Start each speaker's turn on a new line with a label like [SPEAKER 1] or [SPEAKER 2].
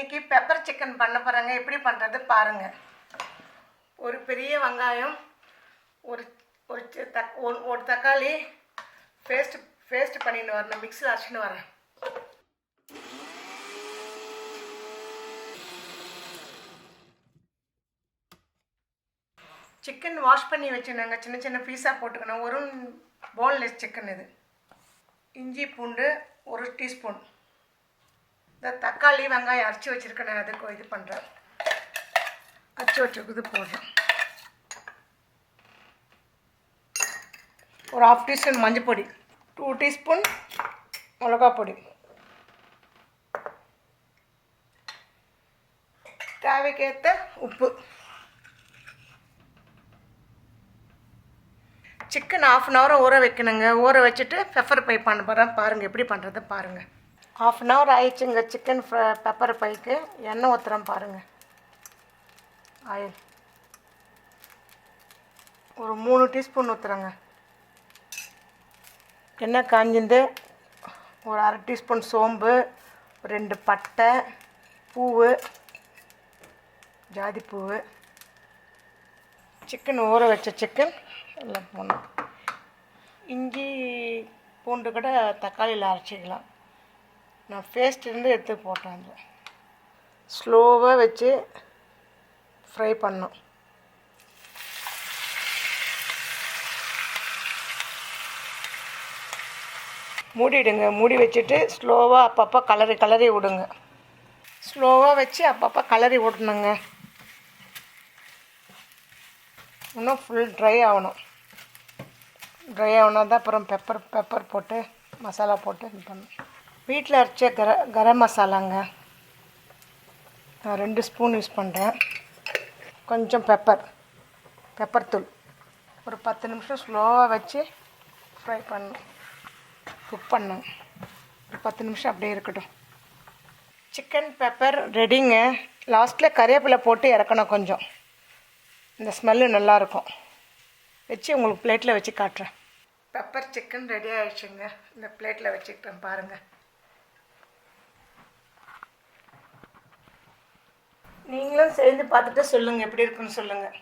[SPEAKER 1] இன்றைக்கி pepper chicken பண்ண போகிறாங்க. எப்படி பண்ணுறது பாருங்கள். ஒரு பெரிய வெங்காயம், ஒரு ஒரு தக்காளி பேஸ்ட் பண்ணின்னு வரணும். மிக்ஸில் அரைச்சின்னு வரேன். சிக்கன் வாஷ் பண்ணி வச்சுருந்தாங்க. சின்ன சின்ன பீஸாக போட்டுக்கணும். ஒரு போன்லெஸ் சிக்கன் இது. இஞ்சி பூண்டு 1 டீஸ்பூன். இந்த தக்காளி வெங்காயம் அரைச்சி வச்சுருக்கேன். நான் அதுக்கு இது பண்ணுறேன். அரைச்சி வச்சுருக்குது போடுறேன். ஒரு 1/2 டீஸ்பூன் மஞ்சள் பொடி, 2 டீஸ்பூன் மிளகா பொடி, தேவைக்கேற்ற உப்பு. சிக்கன் 1/2 hour ஊற வைக்கணுங்க. ஊற வச்சுட்டு பெப்பர் பை பண்ண போகிறேன். பாருங்கள் எப்படி பண்ணுறது பாருங்கள். 1/2 hour ஆயிடுச்சுங்க. சிக்கன் பெப்பர் பைக்கு எண்ணெய் ஊற்றுறேன் பாருங்கள். ஆயில் ஒரு 3 டீஸ்பூன் ஊற்றுறேங்க. எண்ணெய் காஞ்சிந்து ஒரு 1/2 டீஸ்பூன் சோம்பு, 2 பட்டை, பூவு, ஜாதி பூவு, சிக்கன் ஊற வச்ச சிக்கன் எல்லாம் போடணும். இஞ்சி பூண்டு கூட தக்காளியில் அரைச்சிக்கலாம். நான் பேஸ்ட்லேருந்து எடுத்து போட்டேன். அந்த ஸ்லோவாக வச்சு ஃப்ரை பண்ணோம். மூடிடுங்க. மூடி வச்சுட்டு ஸ்லோவாக அப்பப்போ கலரி விடுங்க. ஸ்லோவாக வச்சு அப்பப்போ கலரி விடணுங்க. இன்னும் ஃபுல் ட்ரை ஆகணும். ட்ரை ஆகணும் தான் அப்புறம் பெப்பர் போட்டு மசாலா போட்டு இது பண்ணணும். வீட்டில் அரைச்ச கரம் மசாலாங்க. நான் 2 ஸ்பூன் யூஸ் பண்ணுறேன். கொஞ்சம் பெப்பர் தூள். ஒரு 10 நிமிஷம் ஸ்லோவாக வச்சு ஃப்ரை பண்ணணும். குக் பண்ணணும். ஒரு 10 நிமிஷம் அப்படியே இருக்கட்டும். சிக்கன் பெப்பர் ரெடிங்க. லாஸ்ட்டில் கறிவேப்பிலை போட்டு இறக்கணும். கொஞ்சம் இந்த ஸ்மெல்லு நல்லாயிருக்கும். வச்சு உங்களுக்கு பிளேட்டில் வச்சு காட்டுறேன். பெப்பர் சிக்கன் ரெடி ஆகிடுச்சுங்க. இந்த பிளேட்டில் வச்சுக்கிட்டேன் பாருங்கள். நீங்களும் சேர்ந்து பார்த்துட்டு சொல்லுங்கள் எப்படி இருக்குன்னு சொல்லுங்கள்.